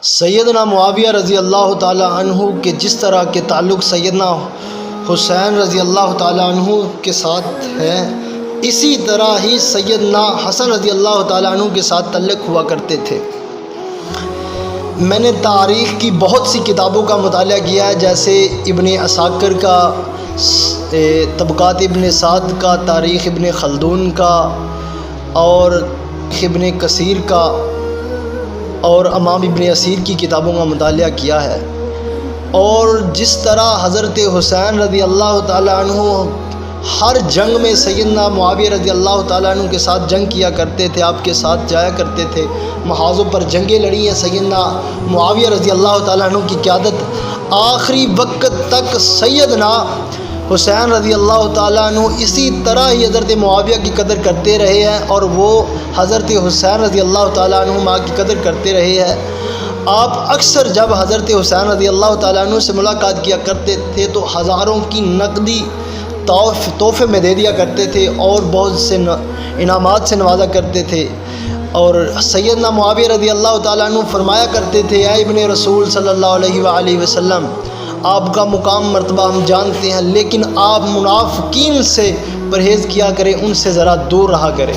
سیدنا معاویہ رضی اللہ تعالی عنہ کے جس طرح کے تعلق سیدنا حسین رضی اللہ تعالی عنہ کے ساتھ ہے، اسی طرح ہی سیدنا حسن رضی اللہ تعالی عنہ کے ساتھ تعلق ہوا کرتے تھے۔ میں نے تاریخ کی بہت سی کتابوں کا مطالعہ کیا ہے، جیسے ابن عساکر کا، طبقات ابن سعد کا، تاریخ ابن خلدون کا، اور ابن کثیر کا، اور امام ابن اسیر کی کتابوں کا مطالعہ کیا ہے۔ اور جس طرح حضرت حسین رضی اللہ تعالیٰ عنہ ہر جنگ میں سیدنا معاویہ رضی اللہ تعالیٰ عنہ کے ساتھ جنگ کیا کرتے تھے، آپ کے ساتھ جایا کرتے تھے، محاذوں پر جنگیں لڑی ہیں سیدنا معاویہ رضی اللہ تعالیٰ عنہ کی قیادت، آخری وقت تک سیدنا حسین رضی اللہ تعالیٰ عنہ اسی طرح ہی حضرت معاویہ کی قدر کرتے رہے ہیں، اور وہ حضرت حسین رضی اللہ تعالیٰ عنہ کی قدر کرتے رہے ہیں۔ آپ اکثر جب حضرت حسین رضی اللہ تعالیٰ عنہ سے ملاقات کیا کرتے تھے تو ہزاروں کی نقدی تحفے میں دے دیا کرتے تھے، اور بہت سے انعامات سے نوازا کرتے تھے۔ اور سیدنا معاویہ رضی اللہ تعالیٰ عنہ فرمایا کرتے تھے، اے ابن رسول صلی اللہ علیہ وآلہ وسلم، آپ کا مقام مرتبہ ہم جانتے ہیں، لیکن آپ منافقین سے پرہیز کیا کریں، ان سے ذرا دور رہا کریں۔